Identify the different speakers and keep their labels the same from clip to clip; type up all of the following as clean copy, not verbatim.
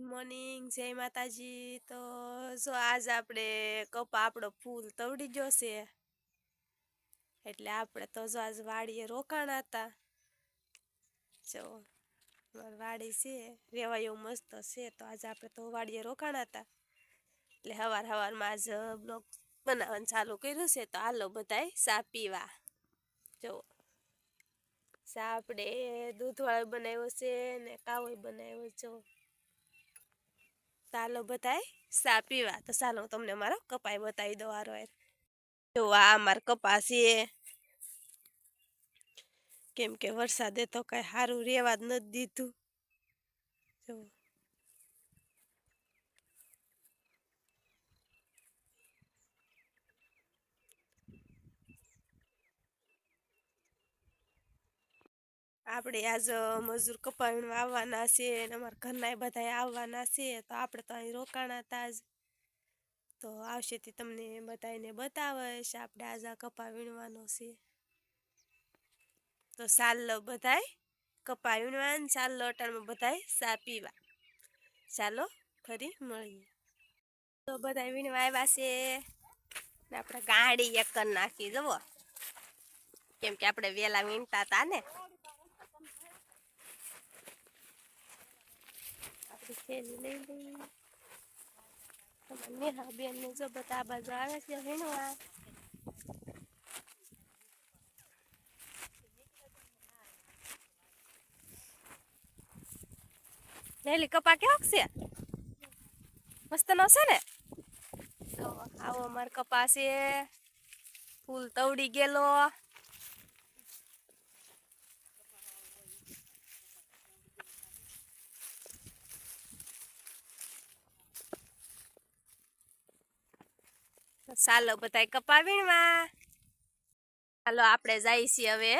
Speaker 1: Morning જય માતાજી। તો જો આજ આપણે કપા આપણો ફૂલ તવડી ગયો છે, એટલે આપણે તો જો આજ વાડીએ રોકાણા હતા। જો વાડી છે રેવા એવું મસ્ત છે, તો આજે આપણે તો વાડીએ રોકાણા હતા, એટલે સવારમાં આજ બ્લોગ બનાવવાનું ચાલુ કર્યું છે। તો હાલો બધાય ચા પીવા। જો ચા આપણે દૂધવાળો બનાવ્યો છે ને કાવો બનાવ્યો। જો ચાલો બધાય ચા પીવા। તો ચાલો હું તમને મારો કપાઈ બતાવી દઉં હારો હાર। જો આ અમારો કપા છે, કેમ કે વરસાદે તો કઈ સારું રેવા જ નથી દીધું। જો આપણે આજ મજૂર કપા વીણવા આવવાના છે અને અમારા ઘરના બધા આવવાના છે, તો આપણે તો અહીં રોકાણા હતા જ। તો આવશે તે તમને બધાને બતાવીશ આપણે આજ આ કપા વીણવાનો છે। તો ચાલો બધાય કપા વીણવા, ચાલો અટાણમાં બધાય ચા પીવા। ચાલો ફરી મળીએ। તો બધા વીણવા આવ્યા છે ને આપણે ગાડી એક કરી નાખી જુઓ, કેમ કે આપણે વેલા વીણતા હતા ને। આપણી થેલી લઈ લઈ। નેહા બેન ને જો બધા આ બાજુ આવે છે વીણવા। નેલી કપા કેવાક છે? મસ્ત નો છે ને? આવો અમાર કપા છે, ફૂલ તવડી ગયેલો। ચાલો બધાય કપા વીણવા। ચાલો આપણે જાય છીએ હવે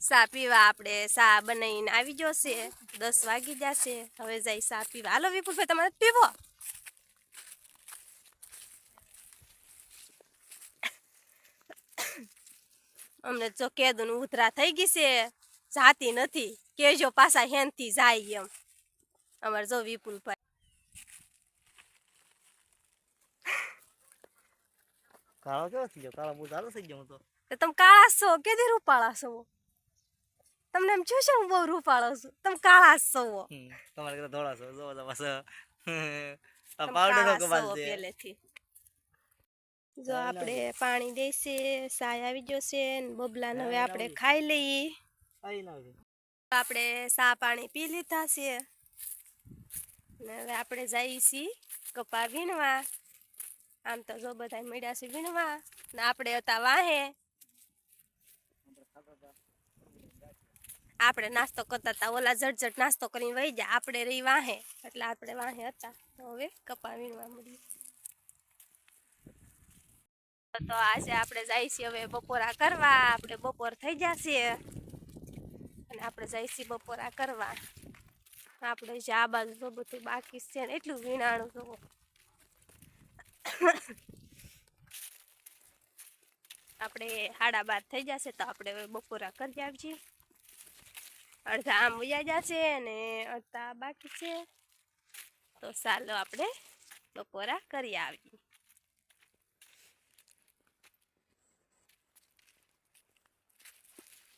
Speaker 1: ચા પીવા। આપણે ચા બનાવીને આવી ગયો છે, 10 વાગી જશે, હવે જાય ચા પીવા। હાલો વિપુલભાઈ તમારે પીવો? અમને જો કેદું ઉધરા થઈ ગઈ છે, જાતી નથી, કેજો પાછા હેનથી જાય એમ। અમારે જો વિપુલભાઈ
Speaker 2: કાળો કેવો થઈ ગયો? કાળો બહુ સારો થઈ ગયો। હું તો
Speaker 1: તમે કાળા છો કેદી રૂપાળા છો? તમને એમ જોશે હું બહુ રૂપાળો છું, તમે કાળા છો।
Speaker 2: તમારે કીધું ધોળા છો, જો તો પાછો આ
Speaker 1: તમે
Speaker 2: પાવડર નો
Speaker 1: કાળા
Speaker 2: કમાલ
Speaker 1: છો
Speaker 2: છે।
Speaker 1: પહેલેથી। જો આપણે પાણી દેશે, સાય આવી જશે ને બબલાને હવે આપણે ખાઈ લઈએ। આપણે ચા પાણી પી લીધા છે ને હવે આપણે જઈએ છીએ કપા વીણવા। આમ તો જો બધા મળ્યા છે વીણવા ને આપણે હતા વાહે। આપણે નાસ્તો કરતા હતા, ઓલા ઝટઝટ નાસ્તો કરીને વહી જાય, આપણે રહી વાહે, એટલે આપણે વાહે હતા। તો હવે કપા વીણવા મળીએ। તો આજે આપણે જાય છીએ હવે બપોરા કરવા। આપણે બપોર થઈ જશે અને આપણે જાય છીએ બપોરા કરવા। આપણે જે આ બાજુ તો બધું બાકી છે ને એટલું વીણાણું જુઓ। આપણે 12:30 થઈ જશે, તો આપણે બપોરા કરી આવજે। અડધા આમ વયા જશે ને અડધા બાકી છે, તો ચાલો આપણે બપોરા કરી આવીએ।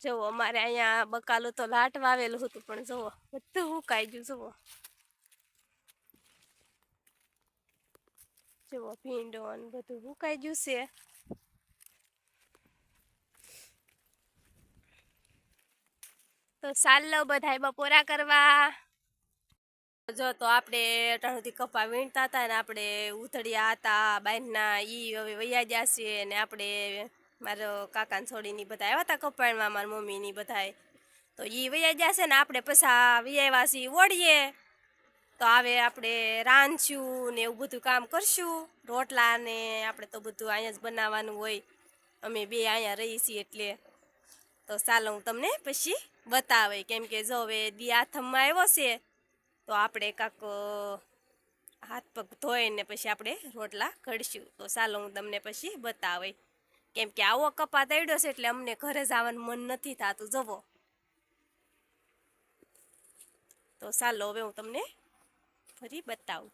Speaker 1: જુઓ અમારે અહીંયા બકાલું તો લાટ વાવેલું હતું, પણ જુઓ બધું સુકાઈ ગયું। જુઓ ભીંડો ને બધું સુકાઈ ગયું છે। તો ચાલો બધાય બપોરા કરવા। જો તો આપણે અટાણુંથી કપા વીણતા હતા ને આપણે ઉથડિયા હતા બહારના, ઈ હવે વયા જશે ને આપણે મારો કાકાને છોડીની બધા આવ્યા હતા કપાણમાં, મારા મમ્મીની બધાય, તો ઈ વયા જશે ને આપણે પછા વયાવ્યા છીએ ઓળીએ। તો હવે આપણે રાંધશું ને એવું બધું કામ કરશું, રોટલા ને આપણે તો બધું અહીંયા જ બનાવવાનું હોય, અમે બે અહીંયા રહી છીએ એટલે। તો ચાલો હું તમને પછી બતાવે, કેમ કે જો હવે દી આથમમાં આવ્યો છે, તો આપણે કાંક હાથ પગ ધોઈને પછી આપણે રોટલા ઘડશું। તો ચાલો હું તમને પછી બતાવે, કેમ કે આવો કપા તળ્યો છે એટલે અમને ઘરે જવાનું મન નથી થતું જવો। તો ચાલો હવે હું તમને ફરી બતાવું.